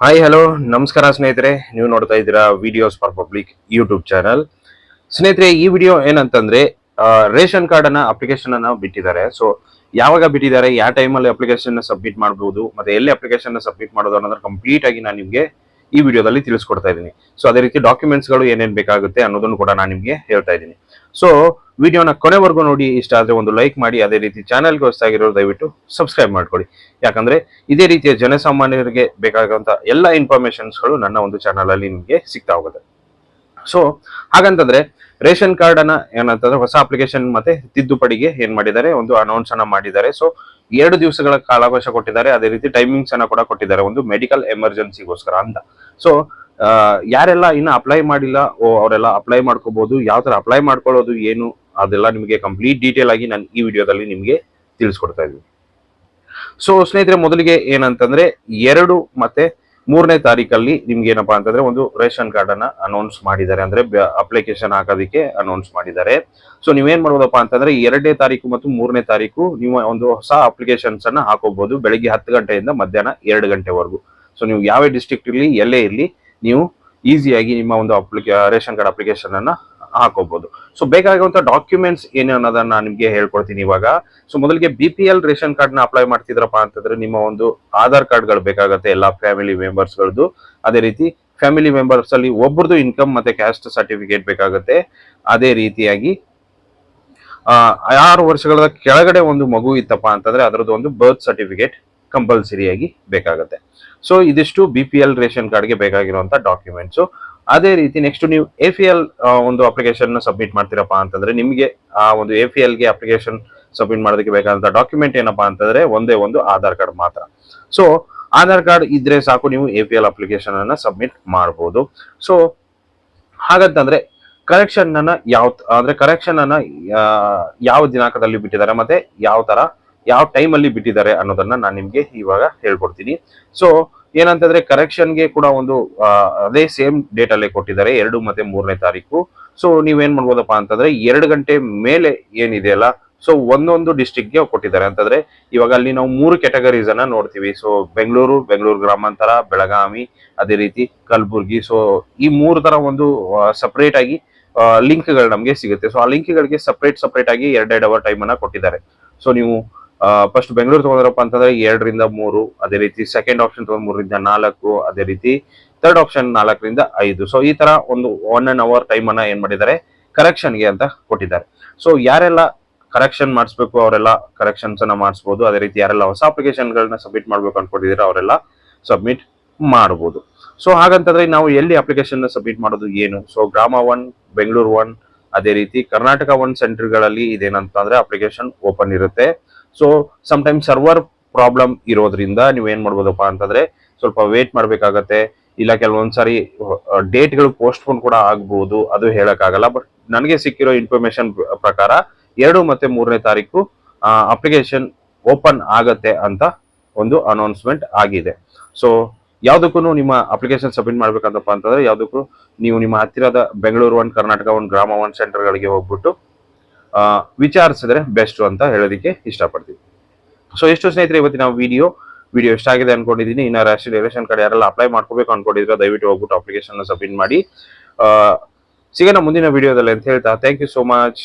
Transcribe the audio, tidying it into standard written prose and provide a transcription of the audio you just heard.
Hi hello ನಮಸ್ಕಾರ ಸ್ನೇಹಿತರೆ, ನೀವು ನೋಡ್ತಾ ಇದ್ದೀರಾ videos for public YouTube channel. ಸ್ನೇಹಿತರೆ, ಈ ವಿಡಿಯೋ ಏನಂತಂದ್ರೆ ರೇಷನ್ ಕಾರ್ಡ್ ಅನ್ನ ಅಪ್ಲಿಕೇಶನ್ ಅನ್ನ ಬಿಟ್ಟಿದ್ದಾರೆ. ಸೊ ಯಾವಾಗ ಬಿಟ್ಟಿದ್ದಾರೆ, ಯಾವ ಟೈಮಲ್ಲಿ ಅಪ್ಲಿಕೇಶನ್ ಸಬ್ಮಿಟ್ ಮಾಡಬಹುದು, ಮತ್ತೆ ಎಲ್ಲಿ ಅಪ್ಲಿಕೇಶನ್ ಸಬ್ಮಿಟ್ ಮಾಡೋದು ಅನ್ನೋದ್ರ ಕಂಪ್ಲೀಟ್ ಆಗಿ ನಾನು ನಿಮಗೆ ಈ ವಿಡಿಯೋದಲ್ಲಿ ತಿಳಿಸ್ಕೊಡ್ತಾ ಇದ್ದೀನಿ. ಸೊ ಅದೇ ರೀತಿ ಡಾಕ್ಯುಮೆಂಟ್ಸ್ ಗಳು ಏನೇನ್ ಬೇಕಾಗುತ್ತೆ ಅನ್ನೋದನ್ನು ಕೂಡ ನಾನು ನಿಮಗೆ ಹೇಳ್ತಾ ಇದ್ದೀನಿ. ಸೊ ವಿಡಿಯೋನ ಕೊನೆವರೆಗೂ ನೋಡಿ. ಇಷ್ಟ ಆದ್ರೆ ಒಂದು ಲೈಕ್ ಮಾಡಿ, ಅದೇ ರೀತಿ ಚಾನಲ್ಗೆ ಹೊಸದಾಗಿರೋರು ದಯವಿಟ್ಟು ಸಬ್ಸ್ಕ್ರೈಬ್ ಮಾಡ್ಕೊಳ್ಳಿ. ಯಾಕಂದ್ರೆ ಇದೇ ರೀತಿಯ ಜನಸಾಮಾನ್ಯರಿಗೆ ಬೇಕಾಗುವಂತ ಎಲ್ಲ ಇನ್ಫಾರ್ಮೇಶನ್ಸ್ಗಳು ನನ್ನ ಒಂದು ಚಾನಲ್ ಅಲ್ಲಿ ನಿಮಗೆ ಸಿಗ್ತಾ ಹೋಗುತ್ತೆ. ಸೊ ಹಾಗಂತಂದ್ರೆ ರೇಷನ್ ಕಾರ್ಡ್ ಅನ್ನ ಏನಂತಂದ್ರೆ ಹೊಸ ಅಪ್ಲಿಕೇಶನ್ ಮತ್ತೆ ತಿದ್ದುಪಡಿಗೆ ಏನ್ ಮಾಡಿದ್ದಾರೆ, ಒಂದು ಅನೌನ್ಸ್ ಅನ್ನ ಮಾಡಿದ್ದಾರೆ. ಸೊ 2 ದಿವಸಗಳ ಕಾಲಾವಕಾಶ ಕೊಟ್ಟಿದ್ದಾರೆ. ಅದೇ ರೀತಿ ಟೈಮಿಂಗ್ಸ್ ಅನ್ನ ಕೂಡ ಕೊಟ್ಟಿದ್ದಾರೆ, ಒಂದು ಮೆಡಿಕಲ್ ಎಮರ್ಜೆನ್ಸಿಗೋಸ್ಕರ ಅಂತ. ಸೊ ಯಾರೆಲ್ಲ ಇನ್ನ ಅಪ್ಲೈ ಮಾಡಿಲ್ಲ ಅವರೆಲ್ಲ ಅಪ್ಲೈ ಮಾಡ್ಕೋಬಹುದು. ಯಾವ ತರ ಅಪ್ಲೈ ಮಾಡ್ಕೊಳ್ಳೋದು ಏನು ಅದೆಲ್ಲ ನಿಮಗೆ ಕಂಪ್ಲೀಟ್ ಡೀಟೇಲ್ ಆಗಿ ನಾನು ಈ ವಿಡಿಯೋದಲ್ಲಿ ನಿಮಗೆ ತಿಳಿಸ್ಕೊಡ್ತಾ ಇದ್ದೀನಿ. ಸೊ ಸ್ನೇಹಿತರೆ, ಮೊದಲಿಗೆ ಏನಂತಂದ್ರೆ 2 ಮತ್ತೆ 3ನೇ ತಾರೀಕಲ್ಲಿ ನಿಮ್ಗೆ ಏನಪ್ಪಾ ಅಂತಂದ್ರೆ ಒಂದು ರೇಷನ್ ಕಾರ್ಡ್ ಅನ್ನ ಅನೌನ್ಸ್ ಮಾಡಿದ್ದಾರೆ, ಅಂದ್ರೆ ಅಪ್ಲಿಕೇಶನ್ ಹಾಕೋದಕ್ಕೆ ಅನೌನ್ಸ್ ಮಾಡಿದ್ದಾರೆ. ಸೊ ನೀವೇನ್ ಮಾಡ್ಬೋದಪ್ಪ ಅಂತಂದ್ರೆ 2ನೇ ತಾರೀಕು ಮತ್ತು 3ನೇ ತಾರೀಕು ನೀವು ಒಂದು ಹೊಸ ಅಪ್ಲಿಕೇಶನ್ಸ್ ಅನ್ನ ಹಾಕೋಬಹುದು, ಬೆಳಿಗ್ಗೆ 10 ಗಂಟೆಯಿಂದ ಮಧ್ಯಾಹ್ನ 2 ಗಂಟೆವರೆಗೂ. ಸೊ ನೀವು ಯಾವ ಡಿಸ್ಟ್ರಿಕ್ಟ್ ಇರಲಿ, ಎಲ್ಲೇ ಇರಲಿ, ನೀವು ಈಸಿಯಾಗಿ ನಿಮ್ಮ ಒಂದು ರೇಷನ್ ಕಾರ್ಡ್ ಅಪ್ಲಿಕೇಶನ್ ಅನ್ನ ಹಾಕೋಬಹುದು. ಸೊ ಬೇಕಾಗುವಂತ ಡಾಕ್ಯುಮೆಂಟ್ಸ್ ಏನು ಅನ್ನೋದನ್ನ ನಿಮ್ಗೆ ಹೇಳ್ಕೊಡ್ತೀನಿ ಇವಾಗ. ಸೊ ಮೊದಲಿಗೆ BPL ರೇಷನ್ ಕಾರ್ಡ್ ನ ಅಪ್ಲೈ ಮಾಡ್ತಿದ್ರಪ್ಪ ಅಂತಂದ್ರೆ ನಿಮ್ಮ ಒಂದು ಆಧಾರ್ ಕಾರ್ಡ್ ಗಳು ಬೇಕಾಗುತ್ತೆ, ಎಲ್ಲಾ ಫ್ಯಾಮಿಲಿ ಮೆಂಬರ್ಸ್ ಗಳದ್ದು. ಅದೇ ರೀತಿ ಫ್ಯಾಮಿಲಿ ಮೆಂಬರ್ಸ್ ಅಲ್ಲಿ ಒಬ್ಬರದು ಇನ್ಕಮ್ ಮತ್ತೆ ಕ್ಯಾಸ್ಟ್ ಸರ್ಟಿಫಿಕೇಟ್ ಬೇಕಾಗುತ್ತೆ. ಅದೇ ರೀತಿಯಾಗಿ 6 ವರ್ಷಗಳ ಕೆಳಗಡೆ ಒಂದು ಮಗು ಇತ್ತಪ್ಪ ಅಂತಂದ್ರೆ ಅದರದ್ದು ಒಂದು ಬರ್ತ್ ಸರ್ಟಿಫಿಕೇಟ್ ಕಂಪಲ್ಸರಿಯಾಗಿ ಬೇಕಾಗುತ್ತೆ. ಸೊ ಇದಿಷ್ಟು BPL ರೇಷನ್ ಕಾರ್ಡ್ಗೆ ಬೇಕಾಗಿರುವಂತ ಡಾಕ್ಯುಮೆಂಟ್ಸ್. ಅದೇ ರೀತಿ ನೆಕ್ಸ್ಟ್ ನೀವು APL ಒಂದು ಅಪ್ಲಿಕೇಶನ್ ಸಬ್ಮಿಟ್ ಮಾಡ್ತೀರಪ್ಪ ಅಂತಂದ್ರೆ ನಿಮಗೆ ಆ ಒಂದು APL ಗೆ ಅಪ್ಲಿಕೇಶನ್ ಸಬ್ಮಿಟ್ ಮಾಡೋದಕ್ಕೆ ಬೇಕಾದಂತ ಡಾಕ್ಯುಮೆಂಟ್ ಏನಪ್ಪಾ ಅಂತಂದ್ರೆ ಒಂದೇ ಒಂದು ಆಧಾರ್ ಕಾರ್ಡ್ ಮಾತ್ರ. ಸೊ ಆಧಾರ್ ಕಾರ್ಡ್ ಇದ್ರೆ ಸಾಕು, ನೀವು APL ಅಪ್ಲಿಕೇಶನ್ ಅನ್ನ ಸಬ್ಮಿಟ್ ಮಾಡಬಹುದು. ಸೊ ಹಾಗಂತಂದ್ರೆ ಕರೆಕ್ಷನ್ ಅನ್ನ ಕರೆಕ್ಷನ್ ಅನ್ನ ಯಾವ ದಿನಾಂಕದಲ್ಲಿ ಬಿಟ್ಟಿದ್ದಾರೆ ಮತ್ತೆ ಯಾವ ಟೈಮ್ ಅಲ್ಲಿ ಬಿಟ್ಟಿದ್ದಾರೆ ಅನ್ನೋದನ್ನ ನಾನು ನಿಮ್ಗೆ ಇವಾಗ ಹೇಳ್ಕೊಡ್ತೀನಿ. ಸೊ ಏನಂತಂದ್ರೆ ಕರೆಕ್ಷನ್ಗೆ ಕೂಡ ಒಂದು ಅದೇ ಸೇಮ್ ಡೇಟ್ ಅಲ್ಲೇ ಕೊಟ್ಟಿದ್ದಾರೆ, 2 ಮತ್ತೆ 3ನೇ ತಾರೀಕು. ಸೊ ನೀವೇನ್ ಮಾಡ್ಬೋದಪ್ಪ ಅಂತಂದ್ರೆ 2 ಗಂಟೆ ಮೇಲೆ ಏನಿದೆಯಲ್ಲ, ಸೊ ಒಂದೊಂದು ಡಿಸ್ಟ್ರಿಕ್ಟ್ ಗೆ ಕೊಟ್ಟಿದ್ದಾರೆ. ಅಂತಂದ್ರೆ ಇವಾಗ ಅಲ್ಲಿ ನಾವು 3 ಕ್ಯಾಟಗರೀಸ್ ಅನ್ನ ನೋಡ್ತೀವಿ. ಸೊ ಬೆಂಗಳೂರು ಗ್ರಾಮಾಂತರ, ಬೆಳಗಾವಿ, ಅದೇ ರೀತಿ ಕಲಬುರ್ಗಿ. ಸೊ ಈ 3 ತರ ಒಂದು ಸಪರೇಟ್ ಆಗಿ ಲಿಂಕ್ ಗಳು ನಮ್ಗೆ ಸಿಗುತ್ತೆ. ಸೊ ಆ ಲಿಂಕ್ ಗಳಿಗೆ ಸಪರೇಟ್ ಆಗಿ 2 ಅವರ್ ಟೈಮ್ ಅನ್ನ ಕೊಟ್ಟಿದ್ದಾರೆ. ಸೊ ನೀವು ಫಸ್ಟ್ ಬೆಂಗಳೂರು ತಗೊಂಡ್ರಪ್ಪ ಅಂತಂದ್ರೆ 2 ರಿಂದ 3, ಅದೇ ರೀತಿ ಸೆಕೆಂಡ್ ಆಪ್ಷನ್ ತಗೊಂಡ್ 3 ರಿಂದ 4, ಅದೇ ರೀತಿ ಥರ್ಡ್ ಆಪ್ಷನ್ 4 ರಿಂದ 5. ಸೊ ಈ ತರ ಒಂದು 1 ಅವರ್ ಟೈಮ್ ಅನ್ನ ಏನ್ ಮಾಡಿದ್ದಾರೆ, ಕರೆಕ್ಷನ್ಗೆ ಅಂತ ಕೊಟ್ಟಿದ್ದಾರೆ. ಸೊ ಯಾರೆಲ್ಲ ಕರೆಕ್ಷನ್ ಮಾಡಿಸ್ಬೇಕು ಅವರೆಲ್ಲ ಕರೆಕ್ಷನ್ಸ್ ಅನ್ನ ಮಾಡಿಸಬಹುದು. ಅದೇ ರೀತಿ ಯಾರೆಲ್ಲ ಹೊಸ ಅಪ್ಲಿಕೇಶನ್ ಗಳನ್ನ ಸಬ್ಮಿಟ್ ಮಾಡ್ಬೇಕು ಅನ್ಕೊಂಡಿದ್ದೀರಾ ಅವರೆಲ್ಲ ಸಬ್ಮಿಟ್ ಮಾಡಬಹುದು. ಸೊ ಹಾಗಂತಂದ್ರೆ ನಾವು ಎಲ್ಲಿ ಅಪ್ಲಿಕೇಶನ್ ಸಬ್ಮಿಟ್ ಮಾಡೋದು ಏನು? ಸೊ ಗ್ರಾಮ 1, ಬೆಂಗಳೂರು 1, ಅದೇ ರೀತಿ ಕರ್ನಾಟಕ 1 ಸೆಂಟರ್ ಗಳಲ್ಲಿ ಇದೇನಂತಂದ್ರೆ ಅಪ್ಲಿಕೇಶನ್ ಓಪನ್ ಇರುತ್ತೆ. So some time server problem ಇರೋದ್ರಿಂದ ನೀವೇನ್ ಮಾಡ್ಬೋದಪ್ಪ ಅಂತಂದ್ರೆ ಸ್ವಲ್ಪ ವೇಟ್ ಮಾಡ್ಬೇಕಾಗತ್ತೆ, ಇಲ್ಲ ಕೆಲವೊಂದ್ಸಾರಿ ಡೇಟ್ಗಳು ಪೋಸ್ಟ್ಪೋನ್ ಕೂಡ ಆಗ್ಬಹುದು, ಅದು ಹೇಳಕ್ಕಾಗಲ್ಲ. ಬಟ್ ನನಗೆ ಸಿಕ್ಕಿರೋ ಇನ್ಫಾರ್ಮೇಶನ್ ಪ್ರಕಾರ 2 ಮತ್ತೆ 3ನೇ ತಾರೀಕು ಅಪ್ಲಿಕೇಶನ್ ಓಪನ್ ಆಗತ್ತೆ ಅಂತ ಒಂದು ಅನೌನ್ಸ್ಮೆಂಟ್ ಆಗಿದೆ. ಸೊ ಯಾವ್ದಕ್ಕೂ ನಿಮ್ಮ ಅಪ್ಲಿಕೇಶನ್ ಸಬ್ಮಿಟ್ ಮಾಡ್ಬೇಕಂತಪ್ಪ ಅಂತಂದ್ರೆ ಯಾವ್ದಕ್ಕೂ ನೀವು ನಿಮ್ಮ ಹತ್ತಿರದ ಬೆಂಗಳೂರು 1, ಕರ್ನಾಟಕ 1, ಗ್ರಾಮ 1 ಸೆಂಟರ್ ಗಳಿಗೆ ಹೋಗ್ಬಿಟ್ಟು ವಿಚಾರಿಸಿದ್ರೆ ಬೆಸ್ಟ್ ಅಂತ ಹೇಳೋದಕ್ಕೆ ಇಷ್ಟಪಡ್ತೀವಿ. ಸೊ ಎಷ್ಟು ಸ್ನೇಹಿತರೆ ಇವತ್ತಿನ ವಿಡಿಯೋ ಇಷ್ಟ ಆಗಿದೆ ಅನ್ಕೊಂಡಿದ್ದೀನಿ. ಇನ್ನ ರೇಷನ್ ಕಾರ್ಡ್ ಯಾರೆಲ್ಲ ಅಪ್ಲೈ ಮಾಡ್ಕೋಬೇಕು ಅನ್ಕೊಂಡಿದ್ರೆ ದಯವಿಟ್ಟು ಹೋಗ್ಬಿಟ್ಟು ಅಪ್ಲಿಕೇಶನ್ ಸಬ್ಮಿಟ್ ಮಾಡಿ. ಸಿಗೋಣ ಮುಂದಿನ ವಿಡಿಯೋದಲ್ಲಿ ಅಂತ ಹೇಳ್ತಾ ಥ್ಯಾಂಕ್ ಯು ಸೋ ಮಚ್.